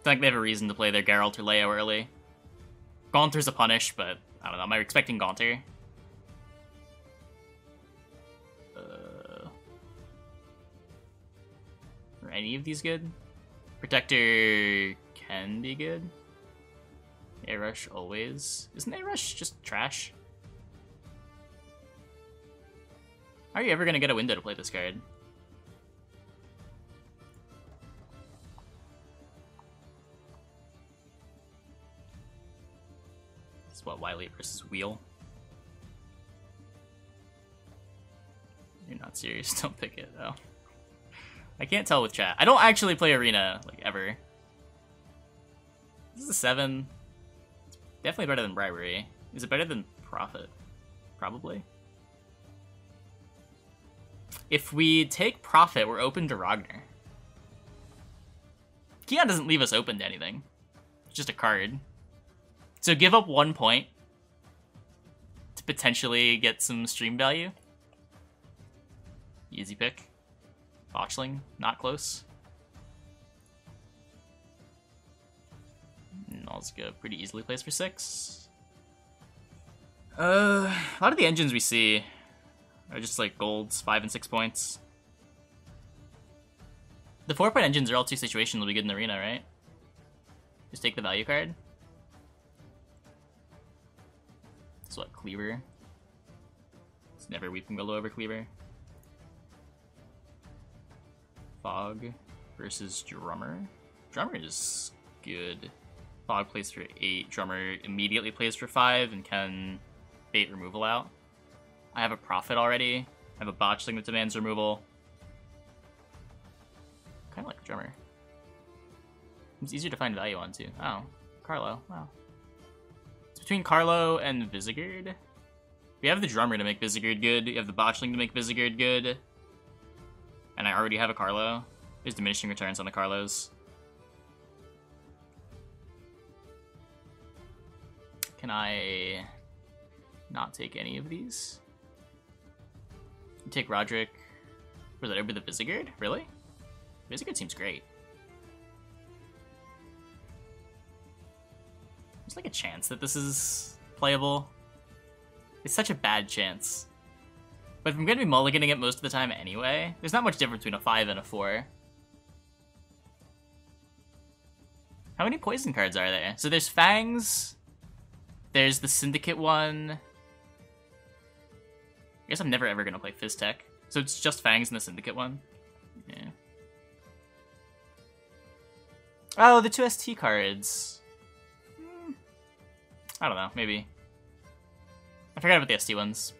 It's like they have a reason to play their Geralt or Leo early. Gaunter's a punish, but I don't know. Am I expecting Gaunter? Are any of these good? Protector can be good. Air Rush always. Isn't Air Rush just trash? How are you ever gonna get a window to play this card? This is what, Wily versus Wheel? You're not serious, don't pick it, though. I can't tell with chat. I don't actually play Arena, like, ever. This is a 7. It's definitely better than Bribery. Is it better than Profit? Probably. If we take Profit, we're open to Ragnar. Keon doesn't leave us open to anything. It's just a card. So give up 1 point to potentially get some stream value. Easy pick. Botchling, not close. Nalzga pretty easily plays for 6. A lot of the engines we see are just like golds, 5 and 6 points. The 4-point engines are all 2 situational to be good in the arena, right? Just take the value card. So what, Cleaver? It's never Weeping Willow over Cleaver. Fog versus Drummer. Drummer is good. Fog plays for 8. Drummer immediately plays for 5 and can bait removal out. I have a Prophet already. I have a Botchling that demands removal. Kind of like a Drummer. It's easier to find value on, too. Oh, Carlo. Wow. It's between Carlo and Vizigurd. We have the Drummer to make Vizigurd good. We have the Botchling to make Vizigurd good. And I already have a Carlo. There's diminishing returns on the Carlos. Can I not take any of these? You take Roderick. Was that over the Vizigurd? Really? Vizigurd seems great. There's like a chance that this is playable. It's such a bad chance. But if I'm going to be mulliganing it most of the time anyway, there's not much difference between a 5 and a 4. How many poison cards are there? So there's Fangs. There's the Syndicate one. I guess I'm never ever going to play Fizztech. So it's just Fangs and the Syndicate one. Yeah. Oh, the 2 ST cards. I don't know, maybe. I forgot about the ST ones.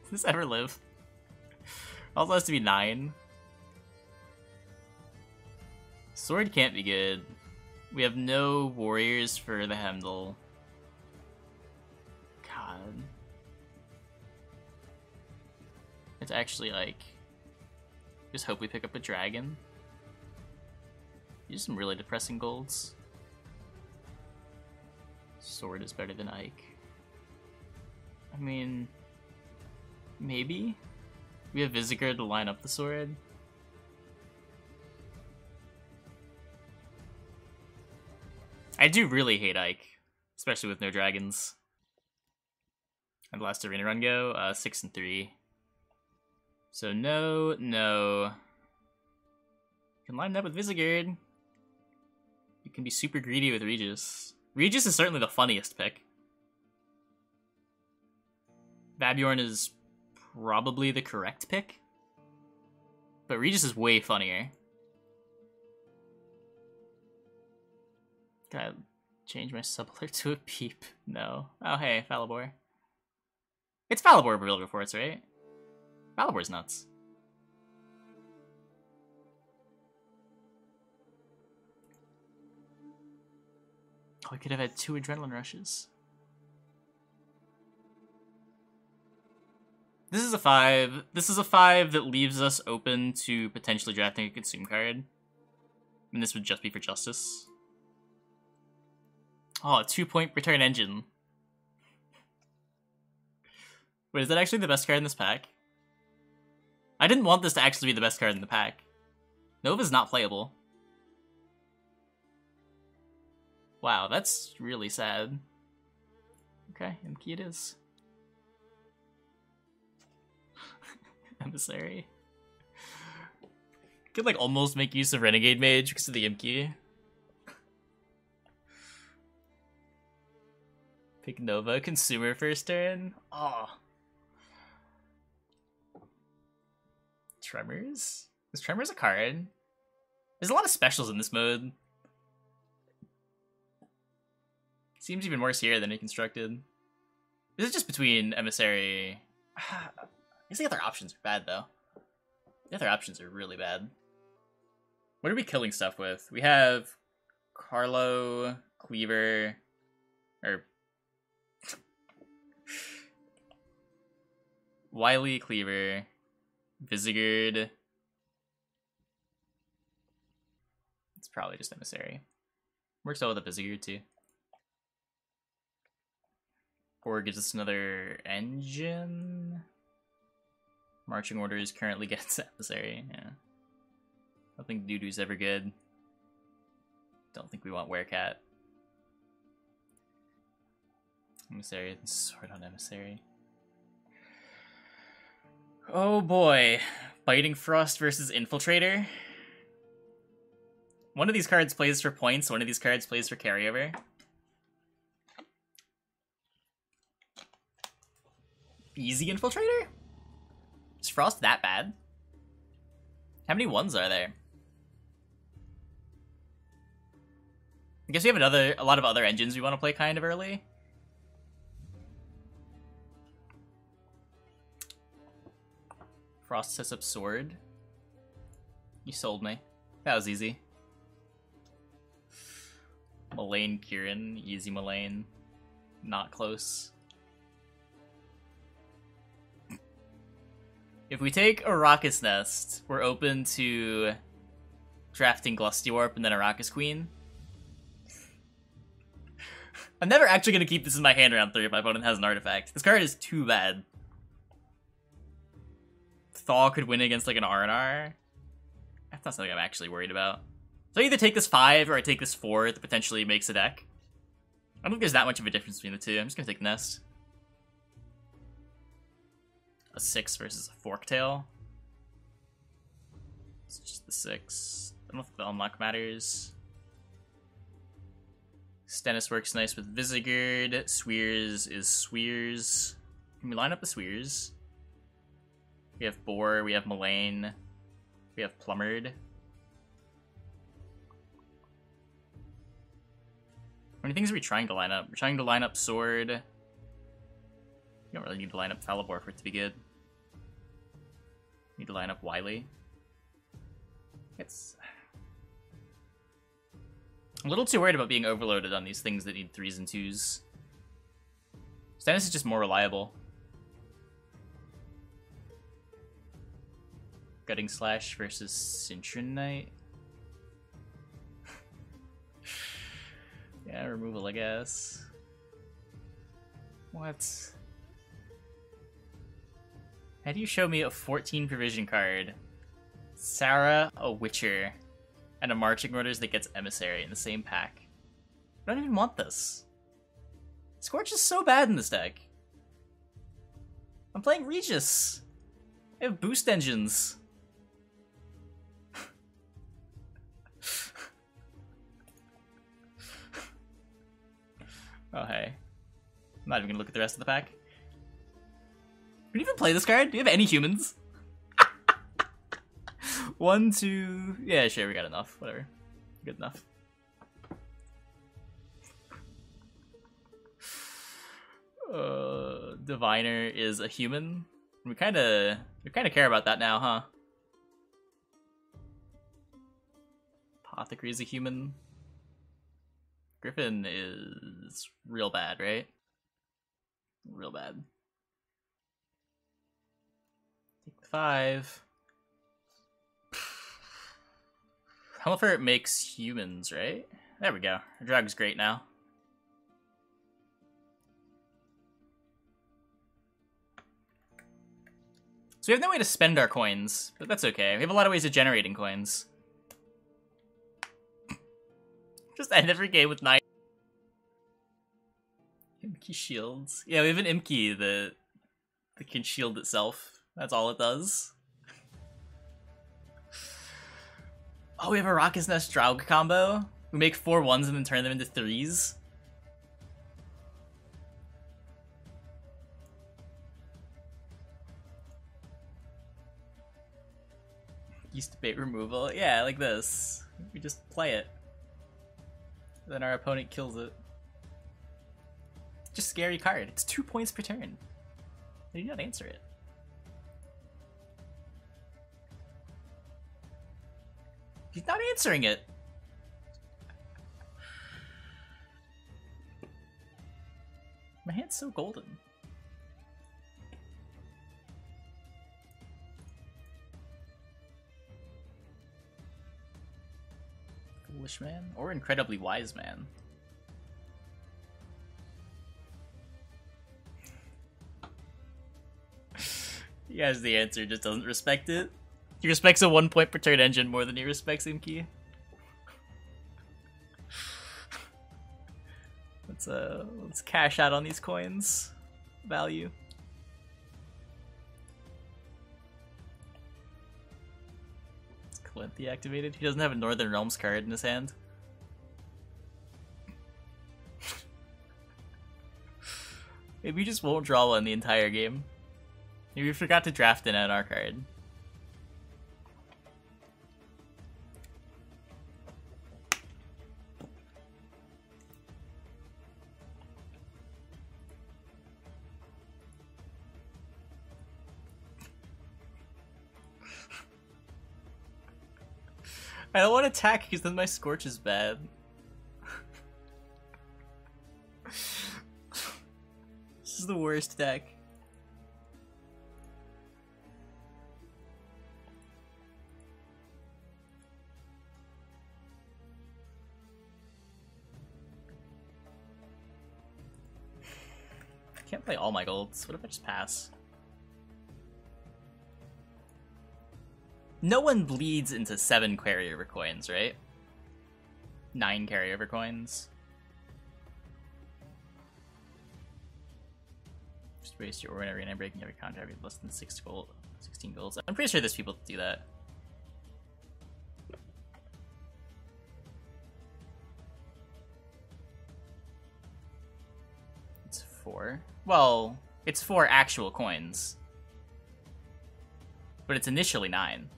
Does this ever live? Also has to be 9. Sword can't be good. We have no warriors for the Hemdall. God. It's actually like... just hope we pick up a dragon. These are some really depressing golds. Sword is better than Ike. I mean... maybe? We have Vizigurd to line up the sword. I do really hate Ike, especially with no dragons. And the last arena run go, 6 and 3. So no. You can line it up with Vizigurd. You can be super greedy with Regis. Regis is certainly the funniest pick. Babjorn is probably the correct pick. But Regis is way funnier. Can I change my subalert to a peep? No. Oh, hey, Falibor. It's Falibor Brilliant Reports, right? Falibor's nuts. Oh, I could have had 2 adrenaline rushes. This is a 5. This is a 5 that leaves us open to potentially drafting a consume card. And this would just be for Justice. Oh, a 2-point return engine. Wait, is that actually the best card in this pack? I didn't want this to actually be the best card in the pack. Nova's not playable. Wow, that's really sad. Okay, Imki it is. Emissary. Could like almost make use of Renegade Mage because of the Imki. Pick Nova, Consumer first turn. Oh. Tremors? Is Tremors a card? There's a lot of specials in this mode. Seems even worse here than Reconstructed. This is just between Emissary. I guess the other options are bad, though. The other options are really bad. What are we killing stuff with? We have Carlo, Cleaver, or Wily, Cleaver, Visagard. It's probably just Emissary. Works well with a Visagard, too. Or gives us another engine. Marching orders currently gets Emissary, yeah. I don't think Doodoo's ever good. Don't think we want Werecat. Emissary, Sword on Emissary. Oh boy. Biting Frost versus Infiltrator. One of these cards plays for points, one of these cards plays for carryover. Easy Infiltrator? Is Frost that bad? How many ones are there? I guess we have a lot of other engines we want to play kind of early. Frost sets up Sword. You sold me. That was easy. Mullane Kieran. Easy Mullane. Not close. If we take Arrakis Nest, we're open to drafting Glusty Warp and then Arrakis Queen. I'm never actually going to keep this in my hand round 3 if my opponent has an artifact. This card is too bad. Thaw could win against like an R&R. That's not something I'm actually worried about. So I either take this 5 or I take this 4 that potentially makes a deck. I don't think there's that much of a difference between the two. I'm just going to take Nest. A 6 versus a Forktail. It's just the 6. I don't know if the unlock matters. Stennis works nice with Visagard. Swears is Swears. Can we line up the Swears? We have Boar, we have Mullane, we have Plummered. How many things are we trying to line up? We're trying to line up Sword. You don't really need to line up Falibor for it to be good. Need to line up Wily. It's a little too worried about being overloaded on these things that need 3s and 2s. Stennis is just more reliable. Gutting Slash versus Cintronite. Yeah, removal, I guess. What? How do you show me a 14 provision card, Sarah, a Witcher, and a Marching Orders that gets Emissary in the same pack? I don't even want this. Scorch is so bad in this deck. I'm playing Regis. I have boost engines. Oh, hey. I'm not even gonna look at the rest of the pack. Can you even play this card? Do you have any humans? 1, 2... Yeah, sure, we got enough. Whatever. Good enough. Diviner is a human. We kind of care about that now, huh? Apothecary is a human. Griffin is real bad, right? Real bad. Take the 5. Helmfort makes humans, right? There we go. Our Draug's great now. So we have no way to spend our coins, but that's okay. We have a lot of ways of generating coins. Just end every game with 9. Imki shields. Yeah, we have an Imki that can shield itself. That's all it does. Oh, we have a Raucous Nest Draug combo. We make 4/1s and then turn them into 3s. Used to bait removal. Yeah, like this. We just play it. Then our opponent kills it. Just scary card. It's 2 points per turn. They do not answer it. He's not answering it. My hand's so golden. Foolish man or incredibly wise man. He has the answer, just doesn't respect it. He respects a 1 point per turn engine more than he respects Imki. Let's cash out on these coins. Value. It's Gwent deactivated. He doesn't have a Northern Realms card in his hand. Maybe he just won't draw one the entire game. Maybe we forgot to draft an NR card. I don't want to attack because then my Scorch is bad. This is the worst deck. I can't play all my golds. What if I just pass? No one bleeds into 7 carryover coins, right? 9 carryover coins. Just waste your Organ Arena breaking every contract with less than 16 golds. I'm pretty sure there's people that do that. It's 4. Well, it's 4 actual coins. But it's initially 9.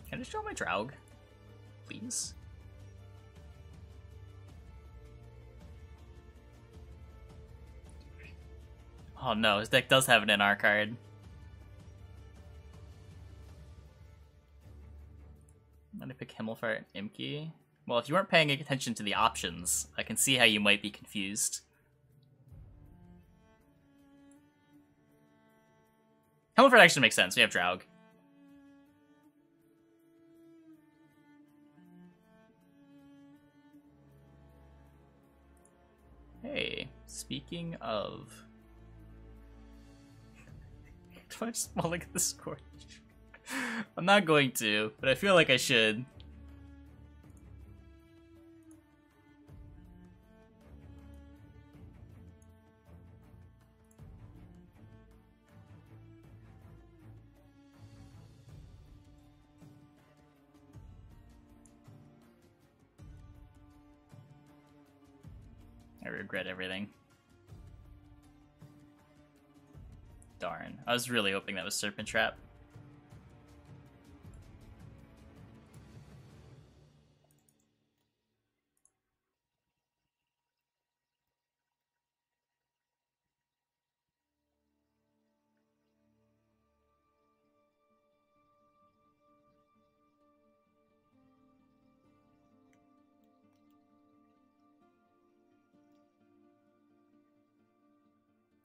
Can I just draw my Draug? Please? Oh no, his deck does have an NR card. I'm gonna pick Himmelfart and Imki. Well, if you weren't paying attention to the options, I can see how you might be confused. Himmelfart actually makes sense. We have Draug. Hey, speaking of... Do I just want to look at the score? I'm not going to, but I feel like I should. I regret everything. Darn. I was really hoping that was Serpent Trap.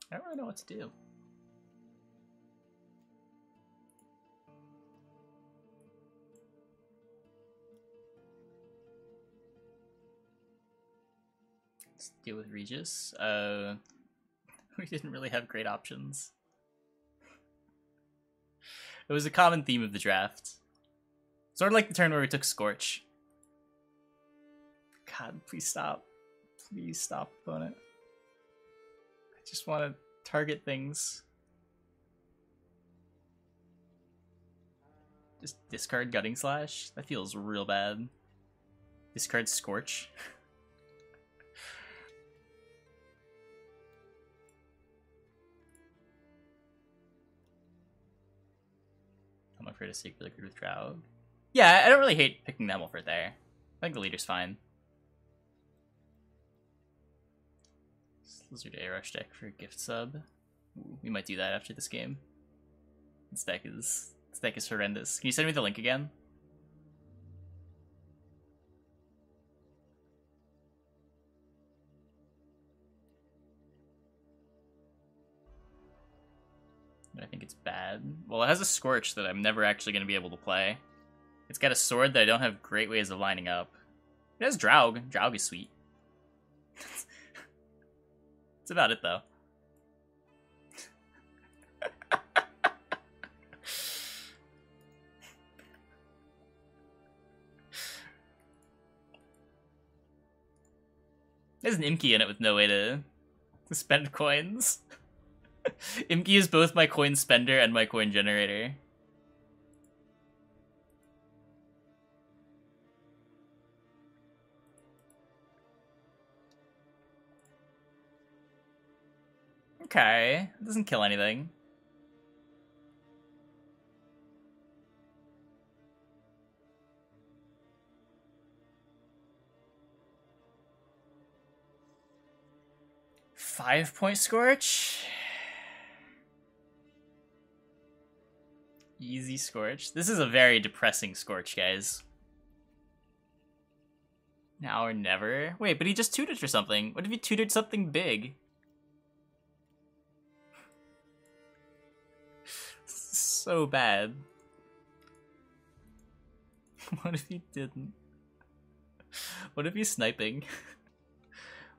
I don't really know what to do. Let's deal with Regis. We didn't really have great options. It was a common theme of the draft. Sort of like the turn where we took Scorch. God, please stop. Please stop, opponent. I just want to target things. Just discard Gutting Slash? That feels real bad. Discard Scorch. I'm afraid to seek really good with Draug. Yeah, I don't really hate picking Nemelford there. I think the leader's fine. Lizard A Rush deck for gift sub. Ooh, we might do that after this game. This deck is horrendous. Can you send me the link again? I think it's bad. Well, it has a Scorch that I'm never actually going to be able to play. It's got a sword that I don't have great ways of lining up. It has Draug. Draug is sweet. That's about it, though. There's an Imki in it with no way to spend coins. Imki is both my coin spender and my coin generator. Okay, it doesn't kill anything. Five-point Scorch? Easy Scorch. This is a very depressing Scorch, guys. Now or never? Wait, but he just tutored for something. What if he tutored something big? So bad. What if he didn't? What if he's sniping?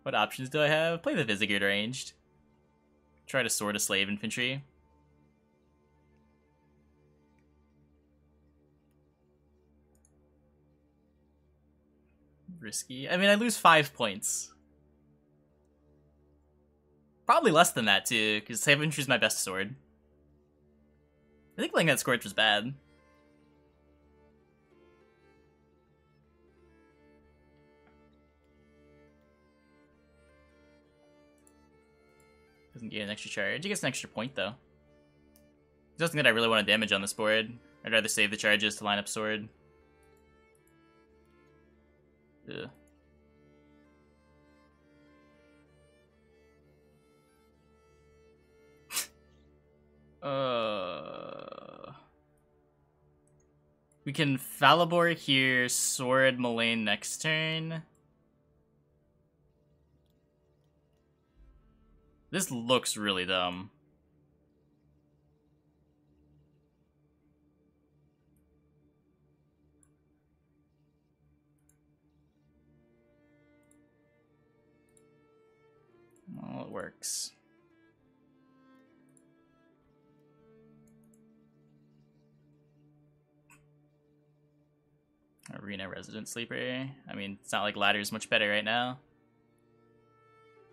What options do I have? Play the Visigoid ranged. Try to sword a slave infantry. Risky. I mean, I lose 5 points. Probably less than that, too, because slave infantry is my best sword. I think playing that Scorch was bad. Doesn't get an extra charge. He gets an extra point, though. There's nothing that I really want to damage on this board. I'd rather save the charges to line up sword. Ugh. We can Falibor here, sword Mullane next turn. This looks really dumb. Well, it works. Arena Resident Sleeper. I mean, it's not like Ladder's much better right now.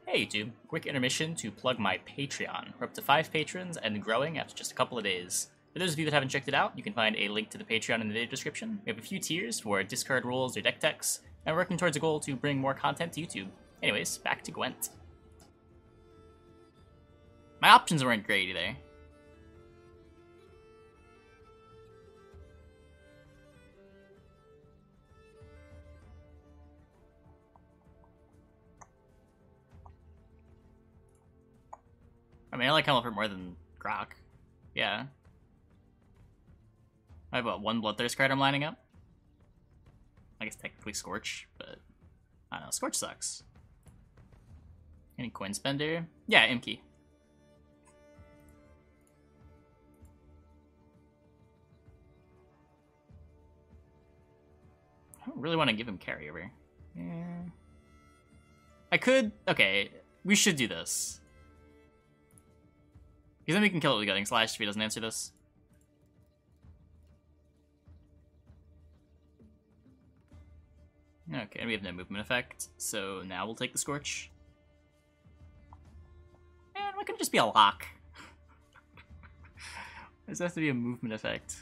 Hey YouTube, quick intermission to plug my Patreon. We're up to 5 patrons and growing after just a couple of days. For those of you that haven't checked it out, you can find a link to the Patreon in the video description. We have a few tiers for discard rules or deck techs, and we're working towards a goal to bring more content to YouTube. Anyways, back to Gwent. My options weren't great either. I mean, I like Helmfort more than Grok. Yeah. I have, what, 1 Bloodthirst card I'm lining up? I guess technically Scorch, but I don't know. Scorch sucks. Any coin spender? Yeah, Imki. I don't really want to give him carryover. Yeah. I could... Okay, we should do this. Because then we can kill it with Gutting Slash if he doesn't answer this. Okay, and we have no movement effect, so now we'll take the Scorch. Man, why couldn't it just be a lock? Why does it have to be a movement effect?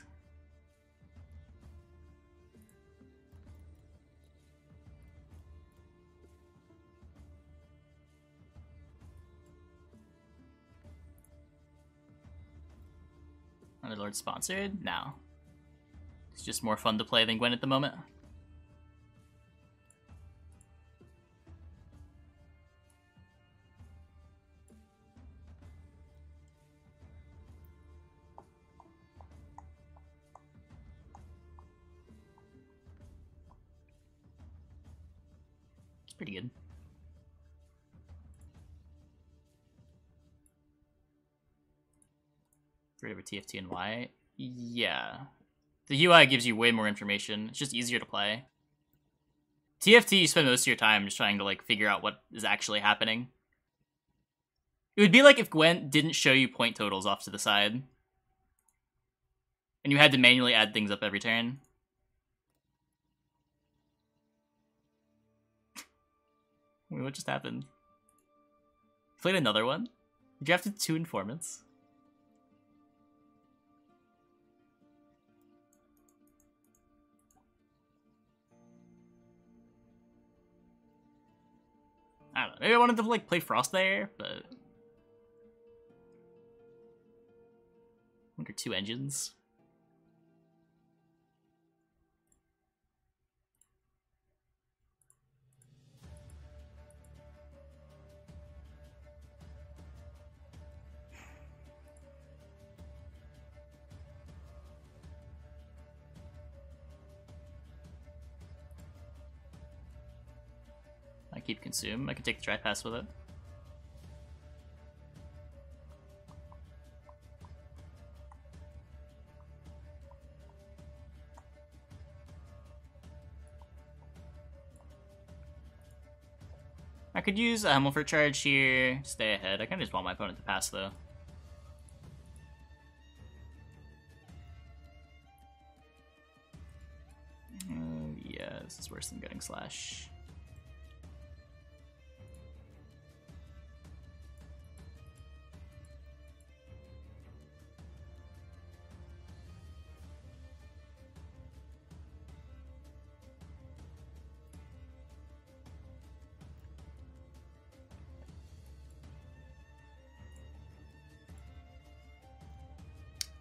Underlord sponsored? No. It's just more fun to play than Gwent at the moment. It's pretty good. Right over TFT and Y? Yeah. The UI gives you way more information. It's just easier to play. TFT, you spend most of your time just trying to like figure out what is actually happening. It would be like if Gwent didn't show you point totals off to the side. And you had to manually add things up every turn. Wait, what just happened? Played another one? You drafted 2 informants? I don't know. Maybe I wanted to like play Frost there, but under 2 engines. I keep consume. I can take the dry pass with it. I could use a Hemmelford charge here, stay ahead. I kind of just want my opponent to pass though. Yeah, this is worse than getting slash.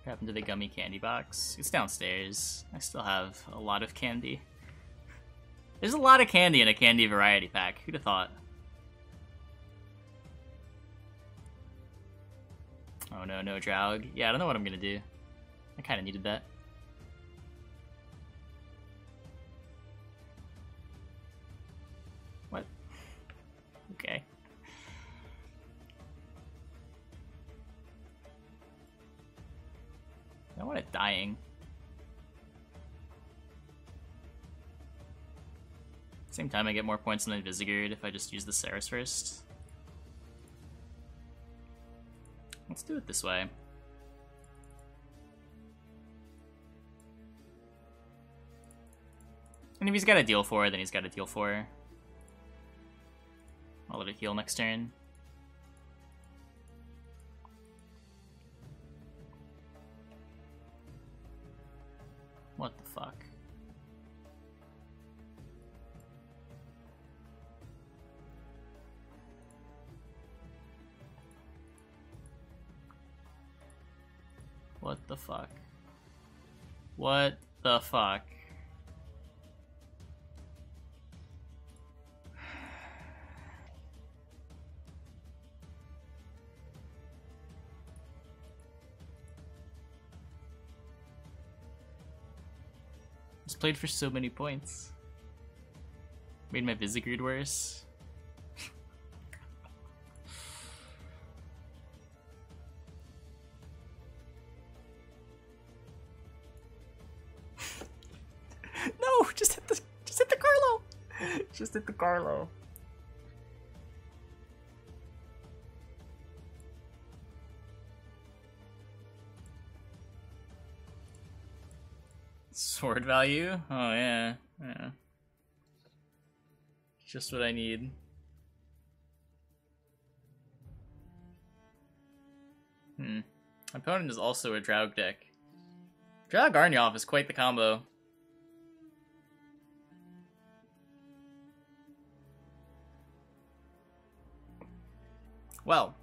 What happened to the gummy candy box? It's downstairs. I still have a lot of candy. There's a lot of candy in a candy variety pack. Who'd have thought? Oh no, no Draug. Yeah, I don't know what I'm gonna do. I kinda needed that. What? Okay. I want it dying. Same time, I get more points than Invisigurd if I just use the Saris first. Let's do it this way. And if he's got a deal 4, then he's got a deal 4. I'll let it heal next turn. What the fuck? What the fuck? What the fuck? Just played for so many points. Made my Visigrid worse. No, just hit the Carlo. Just hit the Carlo. Sword value? Oh yeah. Yeah. Just what I need. My opponent is also a Draug deck. Draug Arnyoff is quite the combo. Well.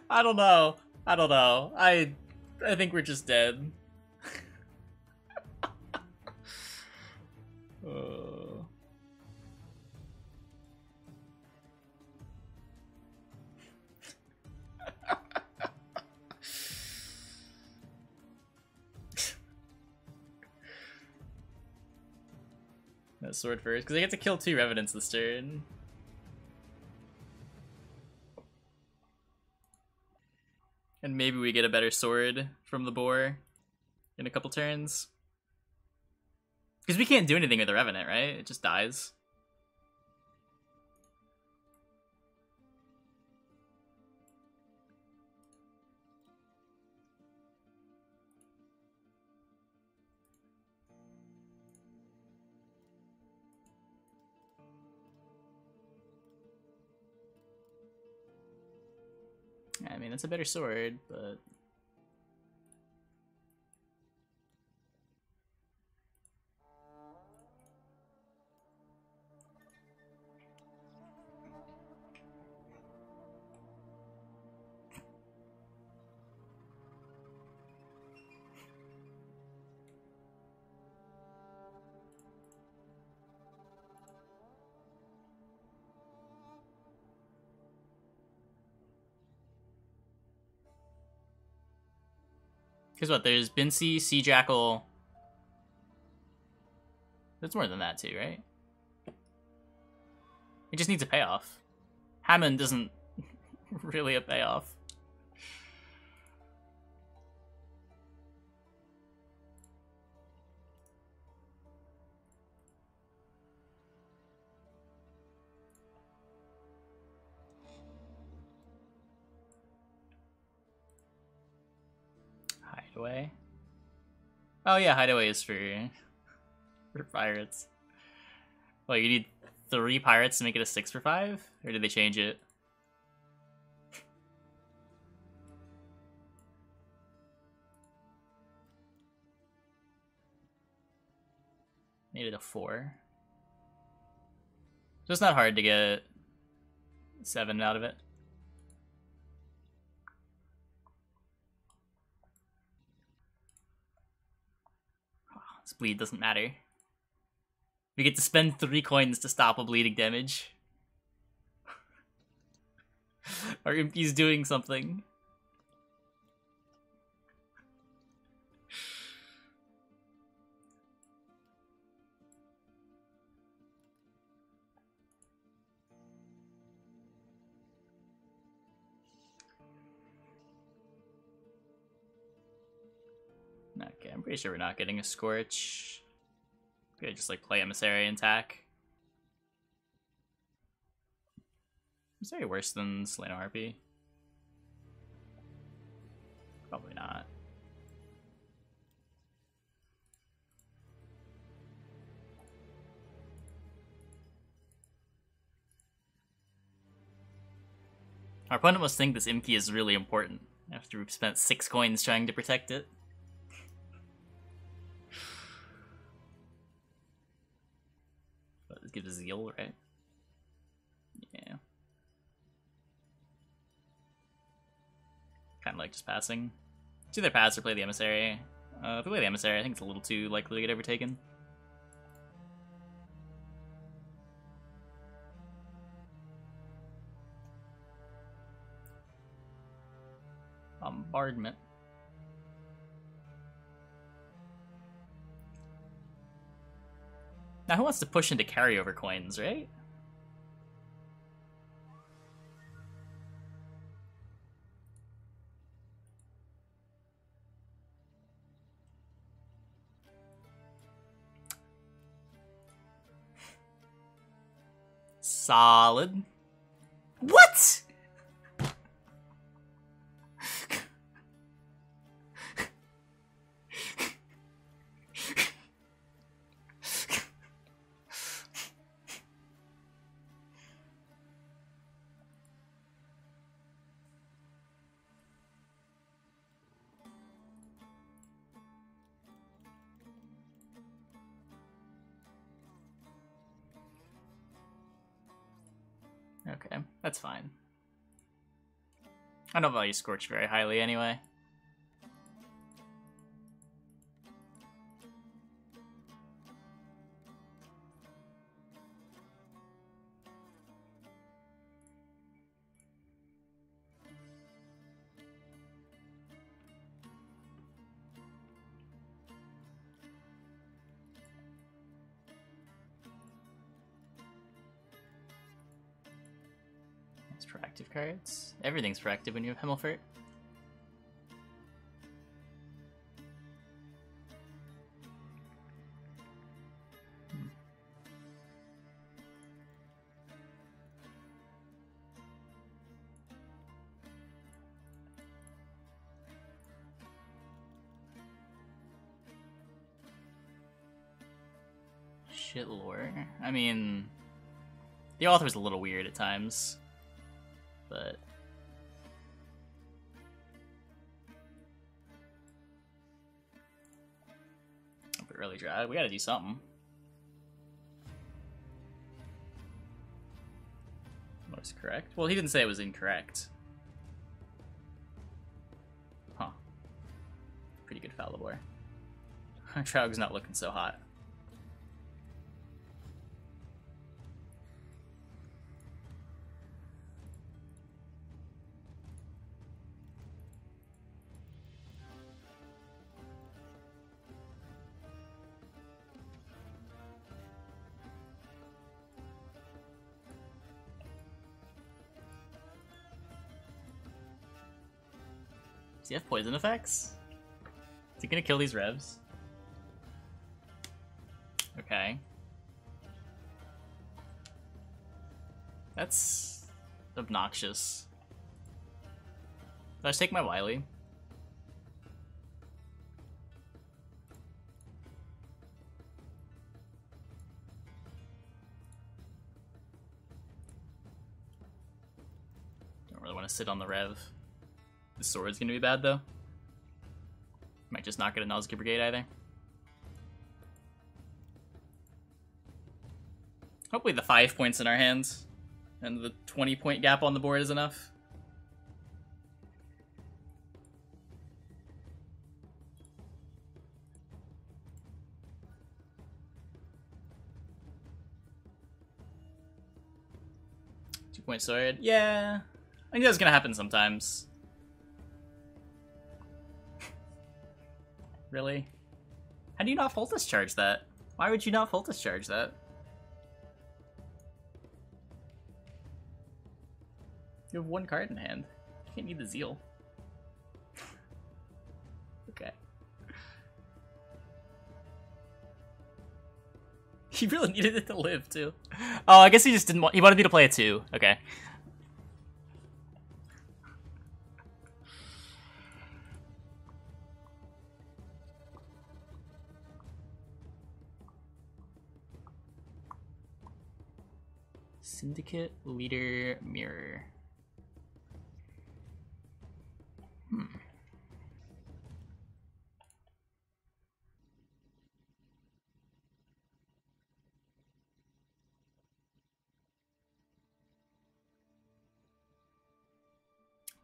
I don't know. I think we're just dead. No sword first, because I get to kill 2 Revenants this turn. And maybe we get a better sword from the boar in a couple turns. Because we can't do anything with the Revenant, right? It just dies. I mean, it's a better sword, but... Because what, there's Bincy, Sea Jackal... There's more than that too, right? It just needs a payoff. Hammond isn't really a payoff. Hideaway. Oh yeah, Hideaway is for pirates. Well, you need 3 pirates to make it a 6 for 5? Or did they change it? Made it a 4. So it's not hard to get 7 out of it. This bleed doesn't matter. We get to spend 3 coins to stop a bleeding damage. Our Impy's doing something. Okay, I'm pretty sure we're not getting a Scorch. Could just like play Emissary and attack. Emissary worse than Slain Harpy? Probably not. Our opponent must think this Imki is really important after we've spent 6 coins trying to protect it. Let's give it a Zeal, right? Yeah. Kind of like just passing. It's either pass or play the Emissary. If we play the Emissary, I think it's a little too likely to get overtaken. Bombardment. Now who wants to push into carryover coins, right? Solid. What? Okay, that's fine. I don't value Scorch very highly anyway. It's proactive cards. Everything's proactive when you have Himmelfurt. Shit lore. I mean, the author's a little weird at times, but early Draug, we gotta do something. Was correct? Well, he didn't say it was incorrect. Huh. Pretty good Falibor. Draug's not looking so hot. Does he have poison effects? Is he gonna kill these revs? Okay. That's obnoxious. Did I just take my Wily? Don't really want to sit on the rev. The sword's gonna be bad though. Might just not get a Nausicaa Brigade either. Hopefully the 5 points in our hands and the 20-point gap on the board is enough. Two-point sword. Yeah. I think that's gonna happen sometimes. Really? How do you not full discharge that? Why would you not full discharge that? You have one card in hand. You can't need the Zeal. Okay. He really needed it to live, too. Oh, I guess he just didn't want... He wanted me to play a 2. Okay. Syndicate, Leader, Mirror.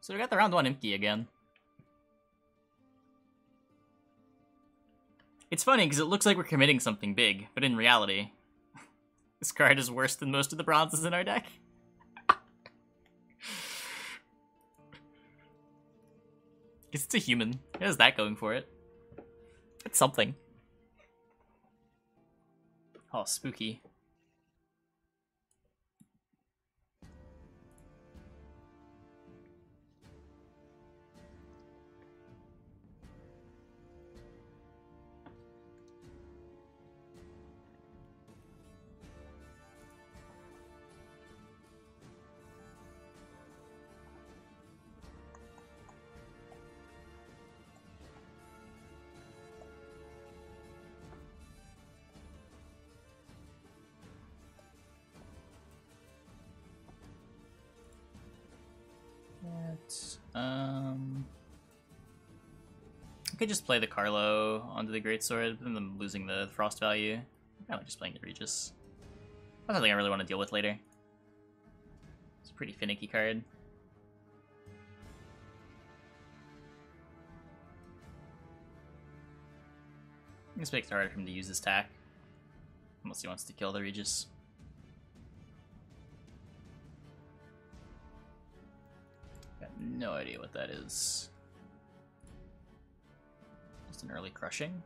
So we got the round 1 empty again. It's funny because it looks like we're committing something big, but in reality, this card is worse than most of the bronzes in our deck. Guess it's a human. It has that going for it. It's something. Oh, spooky. I could just play the Carlo onto the Greatsword, and then losing the Frost value. I'm probably just playing the Regis. That's something I really want to deal with later. It's a pretty finicky card. This makes it harder for him to use his tack. Unless he wants to kill the Regis. Got no idea what that is. Just an early crushing.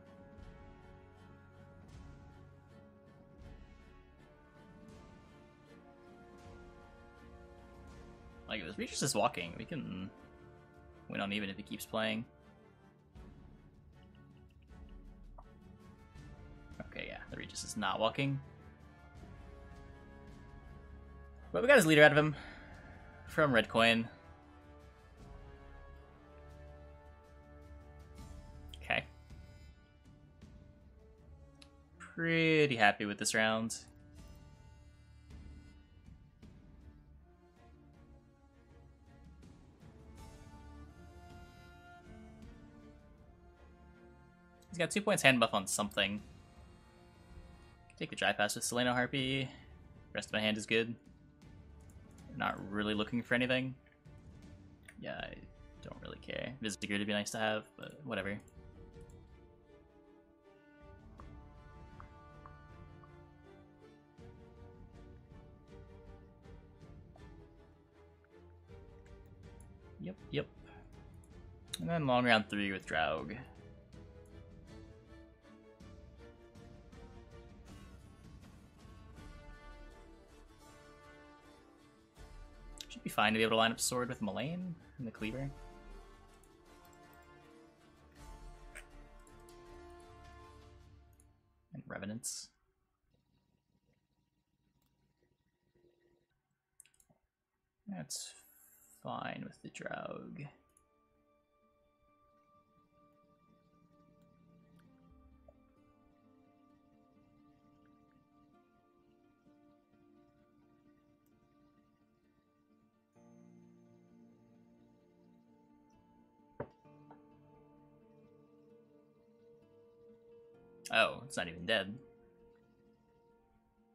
Like, if this Regis is walking, we can win on even if he keeps playing. Okay, yeah, the Regis is not walking. But we got his leader out of him from red coin. Okay. Pretty happy with this round. He's got 2 points hand buff on something. Take the dry pass with Seleno Harpy. Rest of my hand is good. Not really looking for anything. Yeah, I don't really care. Visitor would be nice to have, but whatever. Yep. And then long round 3 with Draug. Should be fine to be able to line up sword with Mullane and the cleaver. And Revenants. That's fine with the Draug. Oh, it's not even dead.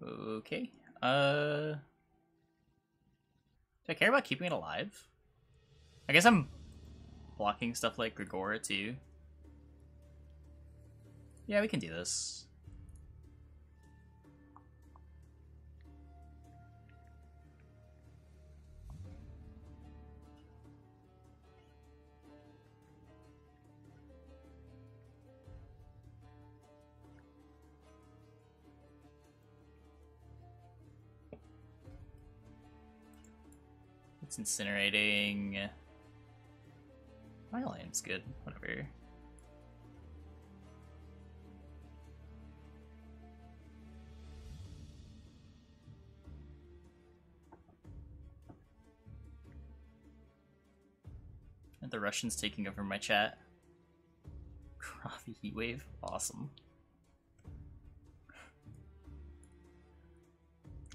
Okay. Do I care about keeping it alive? I guess I'm blocking stuff like Grigora too. Yeah, we can do this. It's incinerating. My line's good, whatever. And the Russians taking over my chat. Ravi Heatwave, awesome.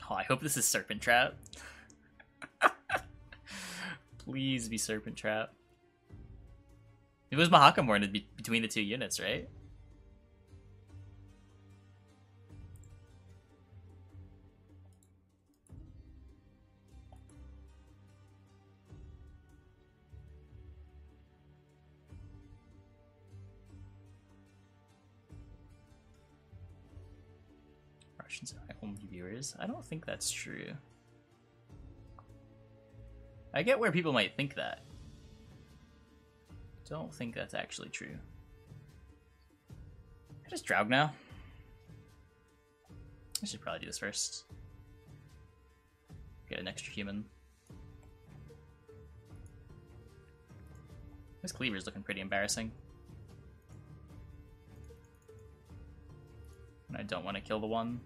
Oh, I hope this is Serpent Trap. Please be Serpent Trap. It was Mahakamorn to be between the two units, right? Russians are my only viewers? I don't think that's true. I get where people might think that. Don't think that's actually true. I just Draug now. I should probably do this first. Get an extra human. This cleaver's looking pretty embarrassing. And I don't want to kill the one.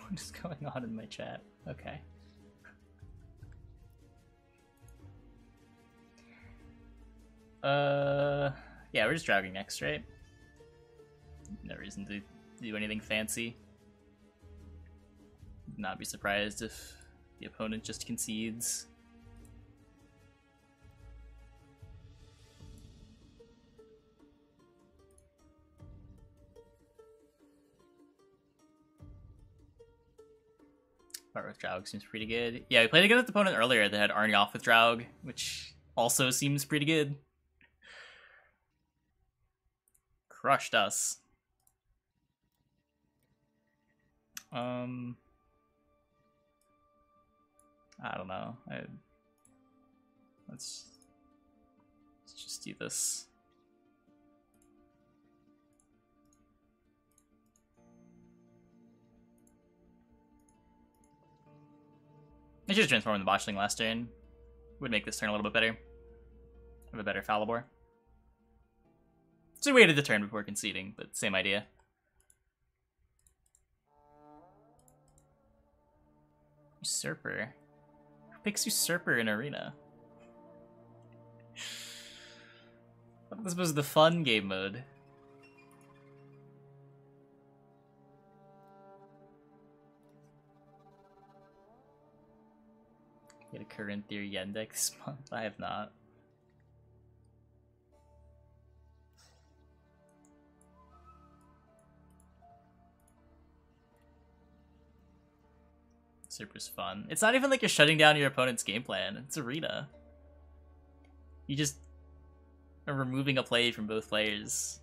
What is going on in my chat? Okay. Yeah, we're just Drauging next, right? No reason to do anything fancy. Not be surprised if the opponent just concedes. Part with Draug seems pretty good. Yeah, we played against the opponent earlier that had Arnie off with Draug, which also seems pretty good. Crushed us. I don't know. Let's just do this. I should transform the botchling last turn. Would make this turn a little bit better. Have a better Falibor. So we waited the turn before conceding, but same idea. Usurper. Who picks Usurper in Arena? I thought this was the fun game mode. Get a Corinthia Yendex this month? I have not. Usurper's fun. It's not even like you're shutting down your opponent's game plan. It's Arena. You just are removing a play from both players.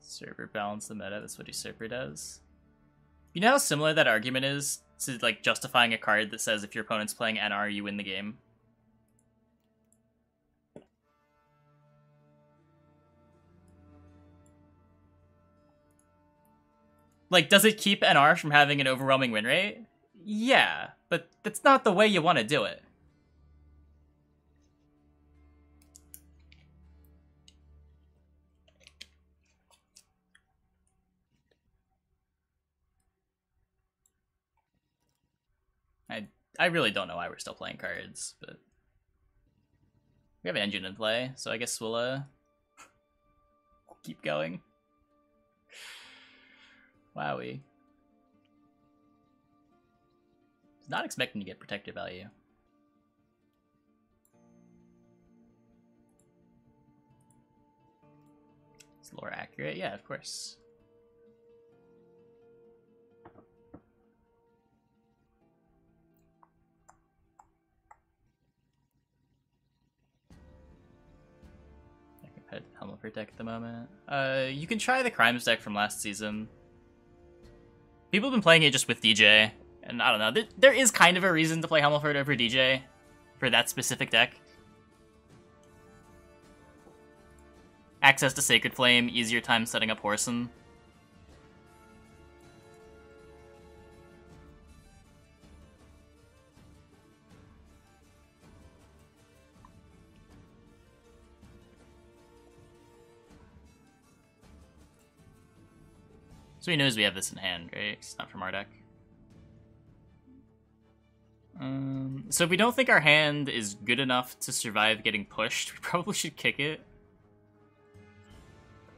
Usurper balance the meta, that's what Usurper does. You know how similar that argument is to like justifying a card that says if your opponent's playing NR, you win the game? Like, does it keep NR from having an overwhelming win rate? Yeah, but that's not the way you want to do it. I really don't know why we're still playing cards, but we have an engine in play, so I guess we'll keep going. Wowie. Was not expecting to get protective value. Is lore accurate? Yeah, of course. Helmet deck at the moment. You can try the Crimes deck from last season. People have been playing it just with DJ, and I don't know. There is kind of a reason to play Helmelford over DJ for that specific deck. Access to Sacred Flame, easier time setting up Horson. So he knows we have this in hand, right? It's not from our deck. So if we don't think our hand is good enough to survive getting pushed, we probably should kick it.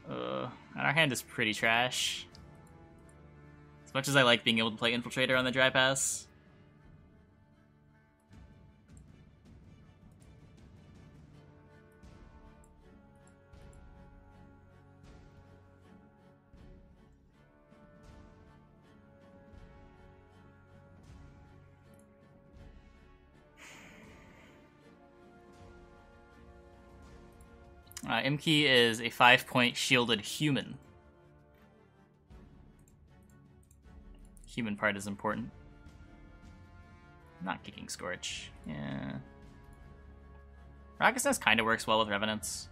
And our hand is pretty trash. As much as I like being able to play Infiltrator on the dry pass. Imki is a 5-point shielded human. Human part is important. Not kicking Scorch. Yeah. Rocket's Nest kind of works well with Revenants.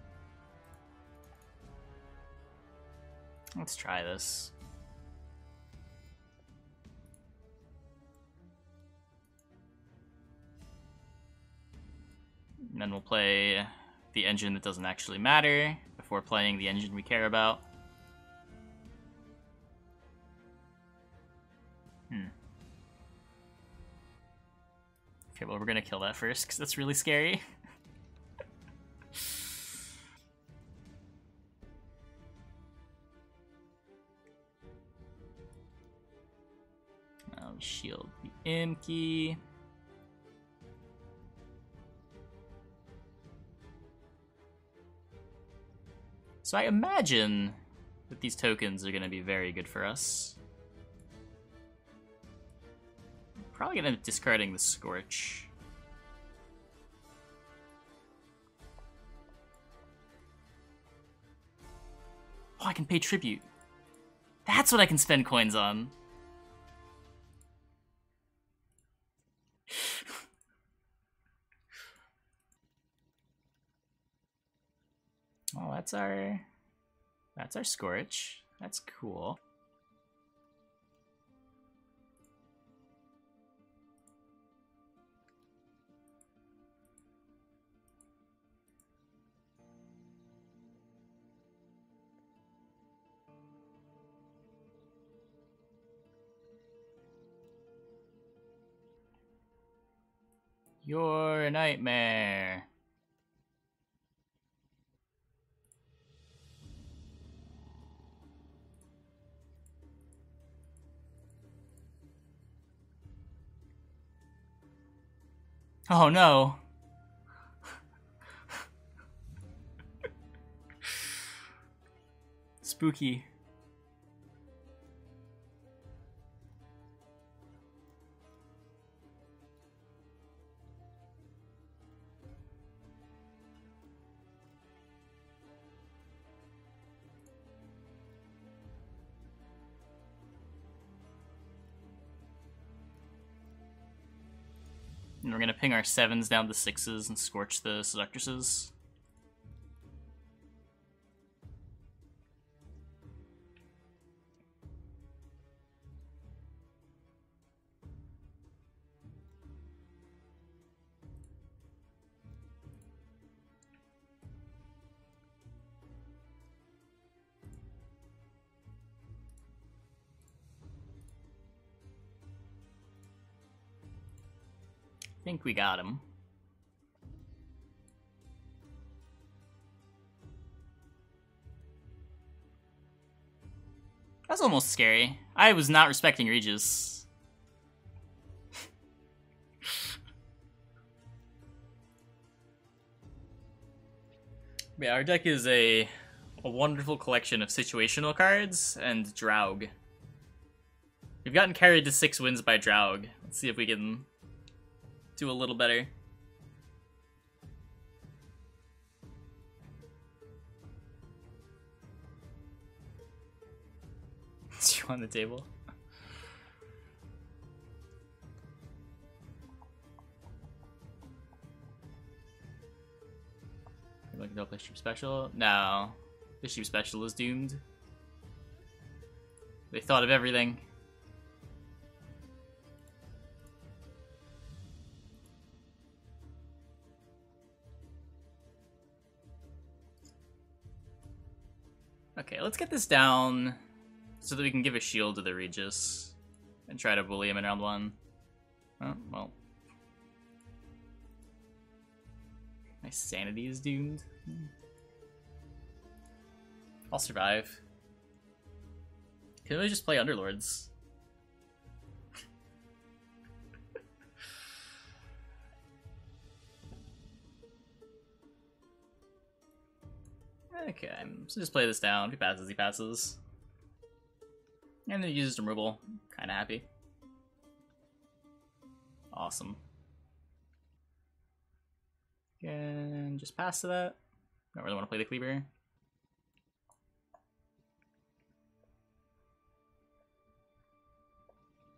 Let's try this. And then we'll play the engine that doesn't actually matter before playing the engine we care about. Okay, well, we're gonna kill that first, because that's really scary. Now we shield the Imki. So I imagine that these tokens are gonna be very good for us. Probably gonna end up discarding the Scorch. Oh, I can pay tribute. That's what I can spend coins on. Oh, that's our Scorch. That's cool. Your nightmare. Oh no. Spooky. And we're gonna ping our 7s down to 6s and scorch the Seductresses. I think we got him. That's almost scary. I was not respecting Regis. Yeah, our deck is a wonderful collection of situational cards and Draug. We've gotten carried to 6 wins by Draug. Let's see if we can do a little better. Is you on the table? You're looking to play Sheep Special? No. The Sheep Special is doomed. They thought of everything. Okay, let's get this down so that we can give a shield to the Regis and try to bully him in round 1. Oh, well. My sanity is doomed. I'll survive. Can we just play Underlords? Okay, so just play this down. If he passes, he passes. And then he uses removal. Kinda happy. Awesome. And just pass to that. Don't really want to play the Cleaver.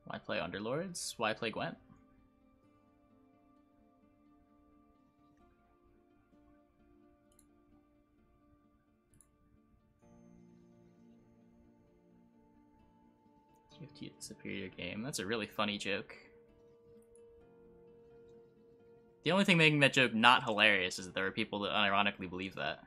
Why play Underlords? Why play Gwent? You have to use a superior game. That's a really funny joke. The only thing making that joke not hilarious is that there are people that unironically believe that.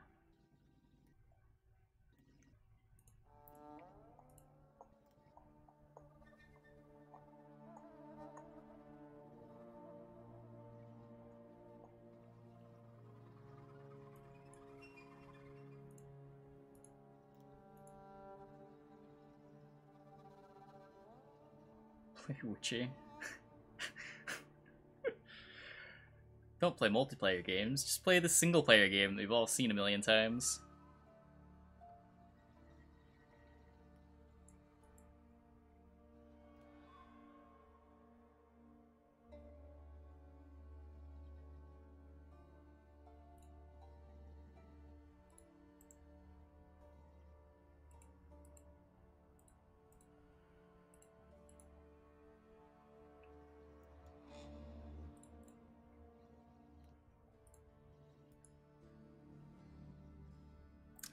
Play Witcher. Don't play multiplayer games, just play the single player game that we've all seen a million times.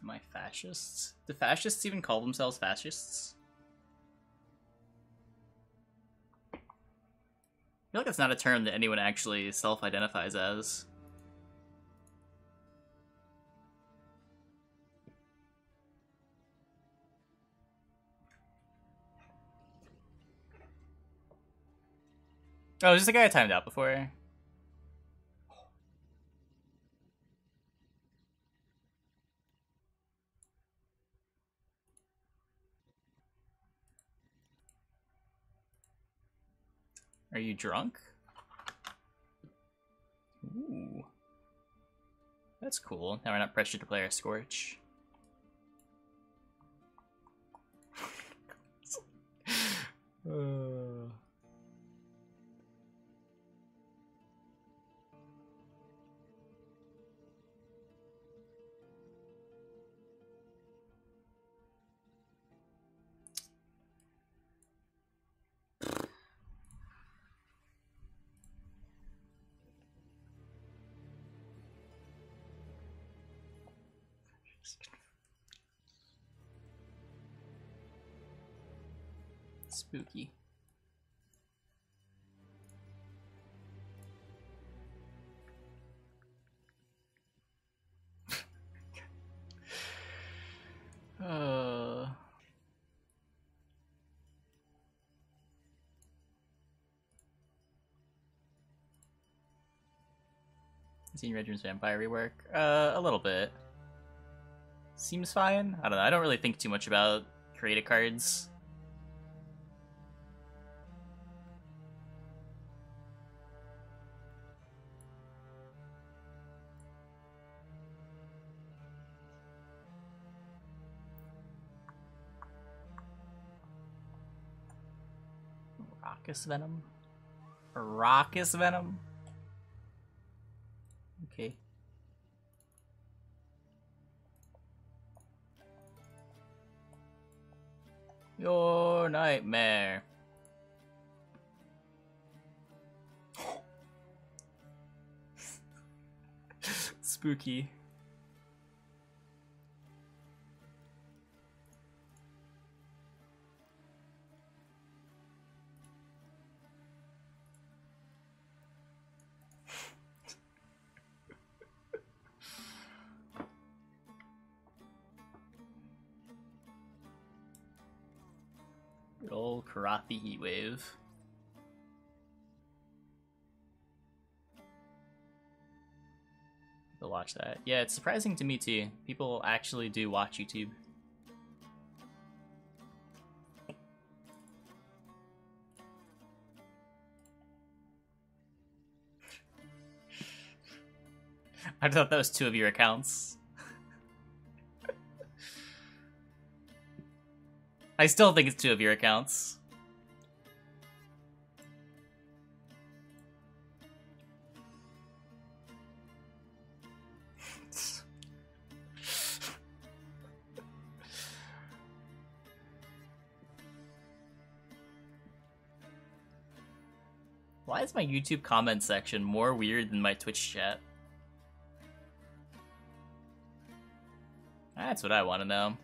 Am I fascists? Do fascists even call themselves fascists? I feel like that's not a term that anyone actually self-identifies as. Oh, is this the guy I timed out before? Are you drunk? Ooh. That's cool. Now we're not pressured to play our Scorch. Spooky. Seen Regiment's Vampire rework? A little bit. Seems fine. I don't know. I don't really think too much about creative cards. Raucous Venom? Raucous Venom? Okay. Your nightmare. Spooky. Good old Karathi Heatwave. People watch that. Yeah, it's surprising to me too. People actually do watch YouTube. I thought that was 2 of your accounts. I still think it's 2 of your accounts. Why is my YouTube comment section more weird than my Twitch chat? That's what I want to know.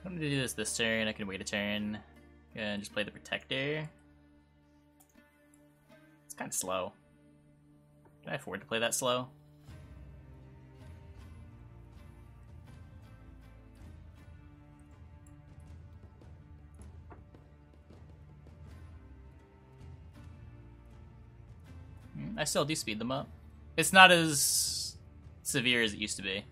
I'm gonna do this turn. I can wait a turn and just play the Protector. It's kind of slow. Can I afford to play that slow? I still do speed them up. It's not as severe as it used to be.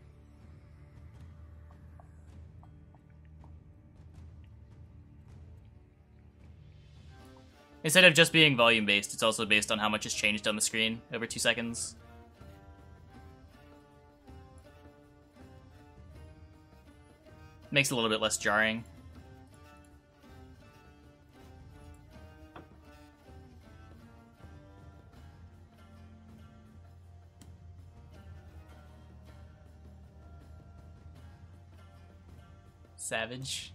Instead of just being volume-based, it's also based on how much has changed on the screen over 2 seconds. Makes it a little bit less jarring. Savage.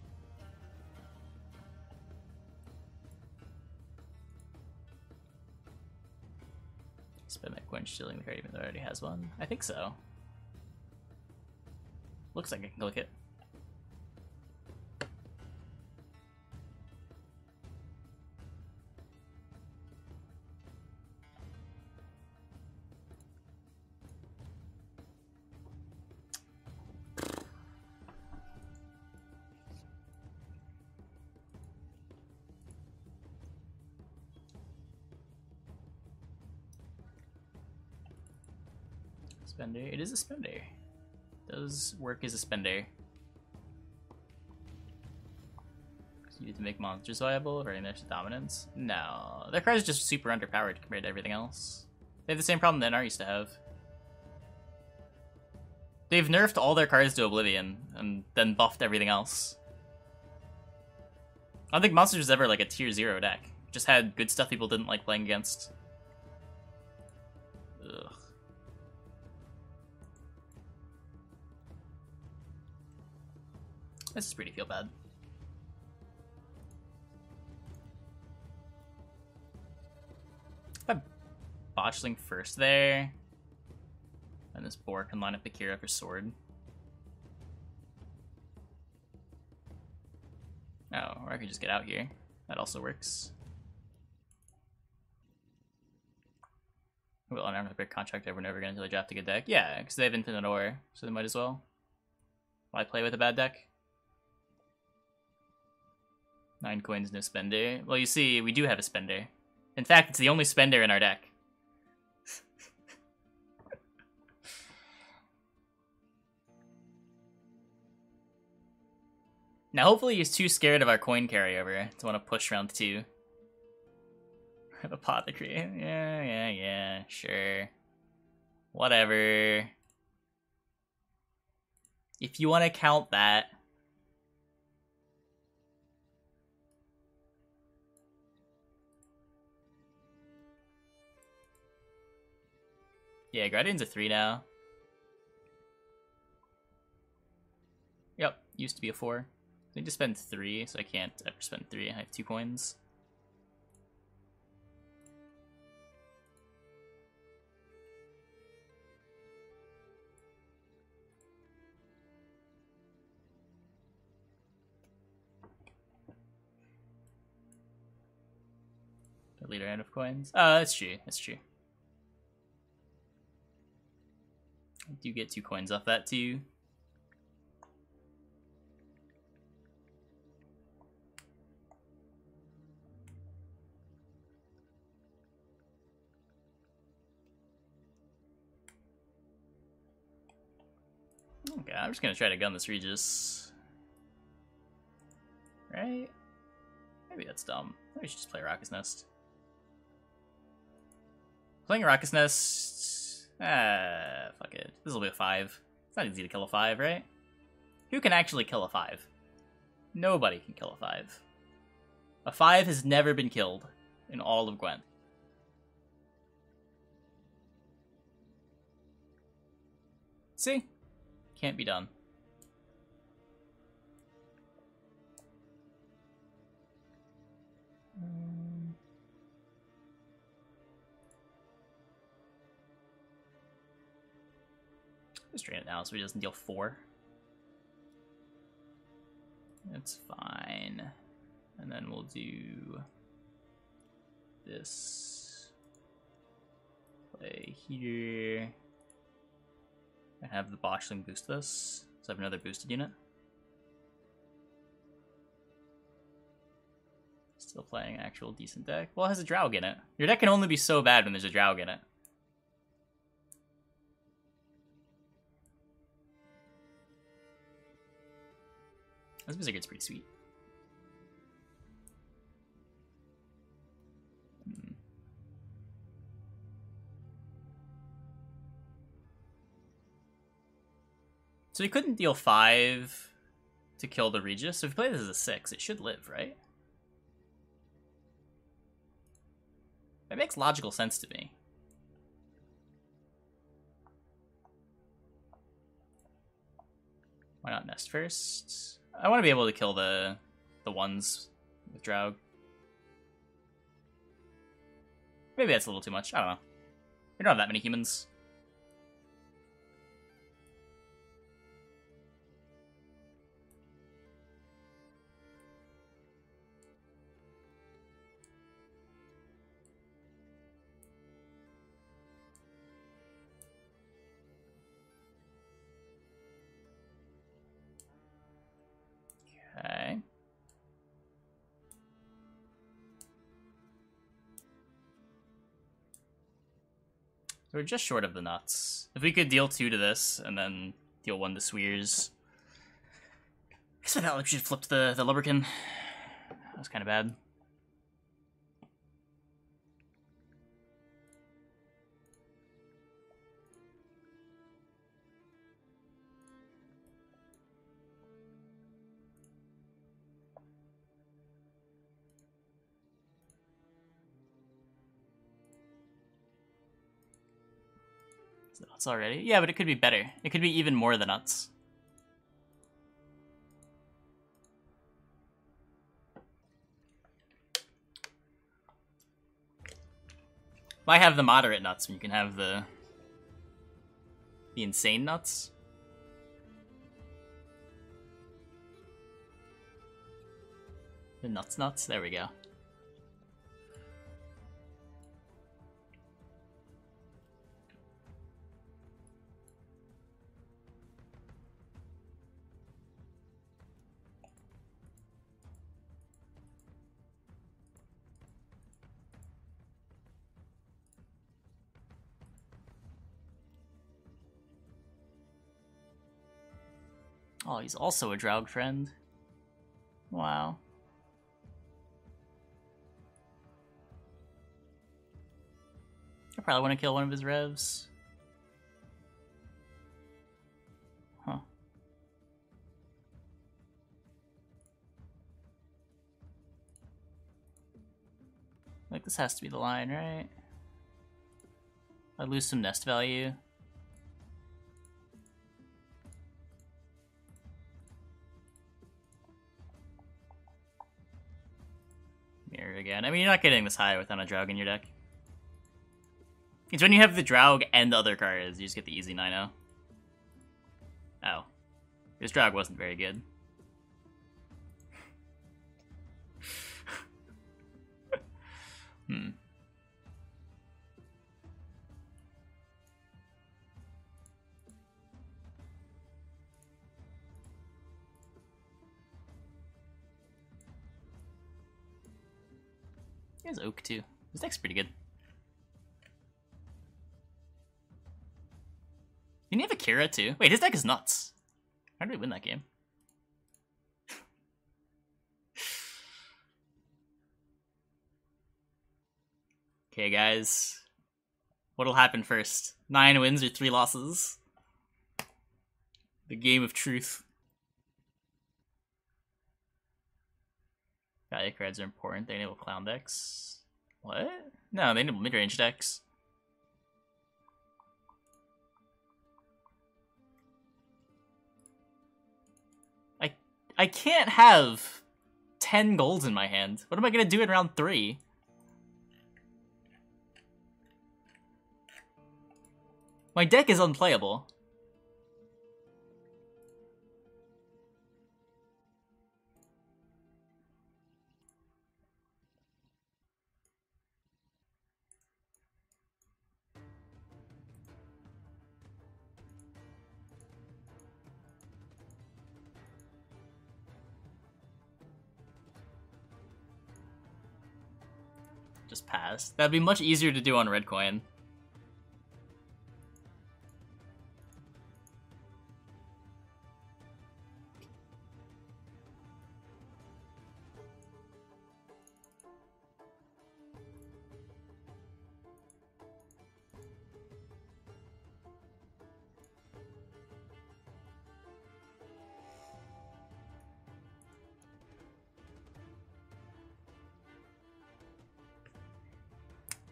Spend that Gwent stealing the card even though it already has one. I think so. Looks like I can click it. Spender. It is a spender. Does work as a spender. You need to make monsters viable, very nice dominance. No, their cards are just super underpowered compared to everything else. They have the same problem that NR used to have. They've nerfed all their cards to Oblivion and then buffed everything else. I don't think Monsters was ever like a tier 0 deck. Just had good stuff people didn't like playing against. Ugh. This is pretty feel bad. If I botchling first there, and this boar can line up Akira for sword. Oh, or I could just get out here. That also works. Will unarm the big contract over and over again until they draft a good deck. Yeah, because they have infinite ore, so they might as well. Why play with a bad deck? 9 coins, no spender. Well, you see, we do have a spender. In fact, it's the only spender in our deck. Now, hopefully he's too scared of our coin carryover to want to push round 2. Apothecary. Yeah, sure. Whatever. If you want to count that. Yeah, Guardian's a 3 now. Yep, used to be a 4. I need to spend 3, so I can't ever spend 3. I have 2 coins. The leader end of coins. Oh, that's true. That's true. I do get 2 coins off that too. Okay, I'm just gonna try to gun this Regis. Right? Maybe that's dumb. Maybe we should just play Raucous Nest. Playing Raucous Nest... fuck it. This will be a 5. It's not easy to kill a 5, right? Who can actually kill a 5? Nobody can kill a 5. A 5 has never been killed in all of Gwent. See? Can't be done. Let's drain it now so he doesn't deal 4. That's fine. And then we'll do this. Play here. And have the Boschling boost this. So I have another boosted unit. Still playing actual decent deck. Well, it has a Draug in it. Your deck can only be so bad when there's a Draug in it. This Wizard's pretty sweet. So we couldn't deal 5 to kill the Regis. So if we play this as a 6, it should live, right? That makes logical sense to me. Why not nest first? I want to be able to kill the ones with Draug. Maybe that's a little too much. I don't know. We don't have that many humans. Okay. We're just short of the nuts. If we could deal 2 to this, and then deal 1 to Sweers. I guess without, we should flip the Lubberkin. That was kind of bad. Is it nuts already? Yeah, but it could be better. It could be even more than nuts. Why have the moderate nuts when you can have the insane nuts? The nuts. There we go. Oh, he's also a Draug friend. Wow. I probably want to kill one of his revs. Huh. Like, this has to be the line, right? I lose some nest value. Mirror again. I mean, you're not getting this high without a Draug in your deck. It's when you have the Draug and the other cards, you just get the easy 9-0. Oh. This Draug wasn't very good. Hmm. He has Oak too. His deck's pretty good. Didn't he have Akira too? Wait, his deck is nuts. How did we win that game? Okay, guys. What'll happen first? 9 wins or 3 losses? The game of truth. Value cards are important. They enable clown decks. What? No, they enable mid-range decks. I can't have 10 golds in my hand. What am I gonna do in round 3? My deck is unplayable. Just pass. That'd be much easier to do on red coin.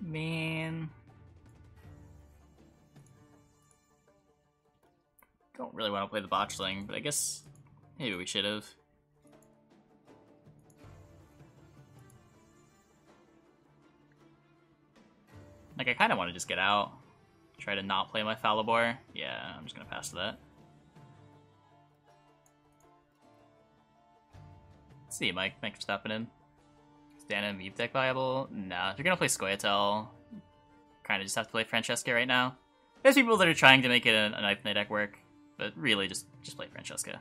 Man. Don't really want to play the botchling, but I guess maybe we should have. Like, I kind of want to just get out. Try to not play my Falibor. Yeah, I'm just going to pass to that. See you, Mike. Thanks for stopping in. Is Dana and Meep deck viable? Nah. If you're going to play Scoia'tael, kind of just have to play Francesca right now. There's people that are trying to make it a Knife Knight deck work, but really just play Francesca.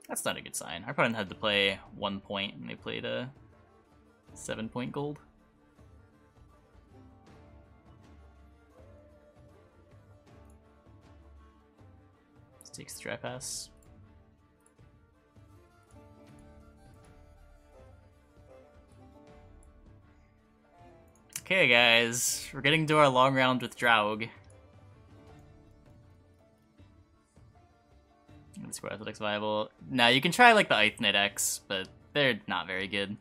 That's not a good sign. Our opponent had to play 1 point and they played a 7-point gold. This takes the dry pass. Okay guys, we're getting to our long round with Draug. Square Athletics viable. Now you can try like the Ithnet X, but they're not very good.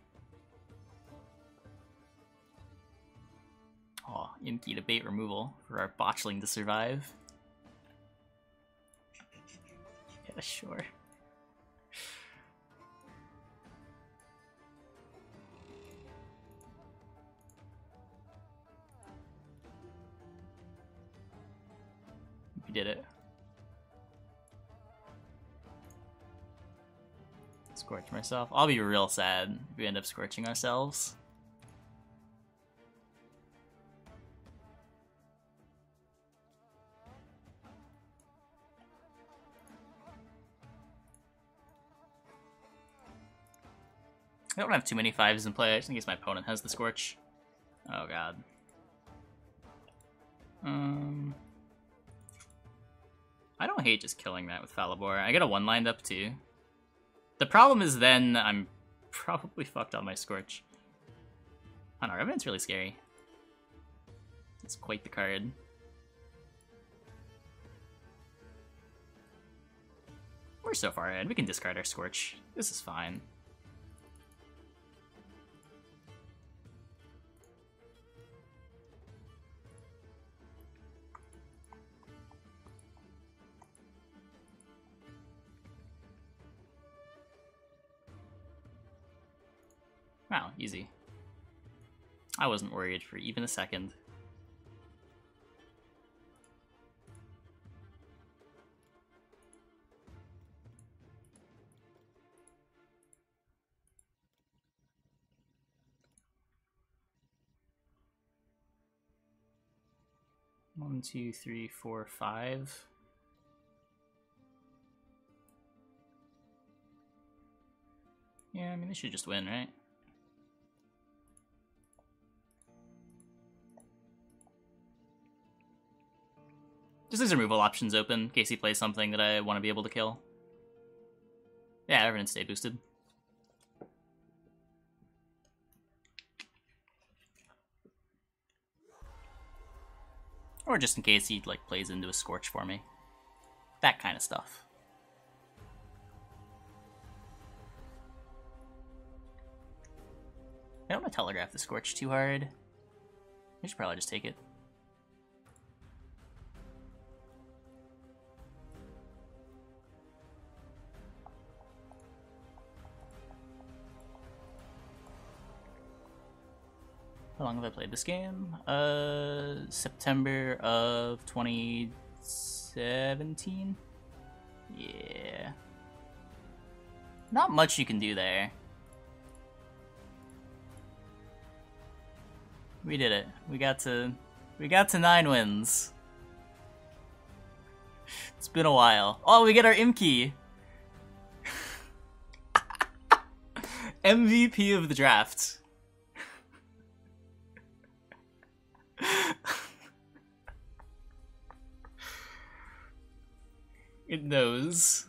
Oh, Imki to bait removal for our botchling to survive. Yeah, sure. We did it. Scorch myself. I'll be real sad if we end up scorching ourselves. I don't have too many 5s in play, just in case my opponent has the Scorch. Oh god. I don't hate just killing that with Falibor. I get a 1 lined up too. The problem is then I'm probably fucked on my Scorch. Oh no, Revenant's really scary. It's quite the card. We're so far ahead, we can discard our Scorch. This is fine. Wow, easy. I wasn't worried for even a second. One, two, three, four, 5. Yeah, I mean, they should just win, right? Just leaves removal options open in case he plays something that I want to be able to kill. Yeah, everyone stay boosted. Or just in case he like plays into a Scorch for me. That kind of stuff. I don't want to telegraph the Scorch too hard. I should probably just take it. How long have I played this game? September of 2017? Yeah. Not much you can do there. We did it. We got to 9 wins. It's been a while. Oh, we get our Imki! MVP of the draft. It knows.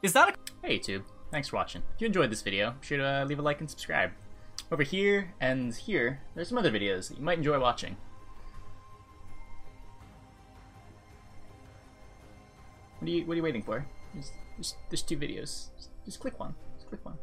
Is that a... Hey YouTube, thanks for watching. If you enjoyed this video, be sure to leave a like and subscribe. Over here and here, there's some other videos that you might enjoy watching. What are you waiting for? There's 2 videos. Just click one. Just click one.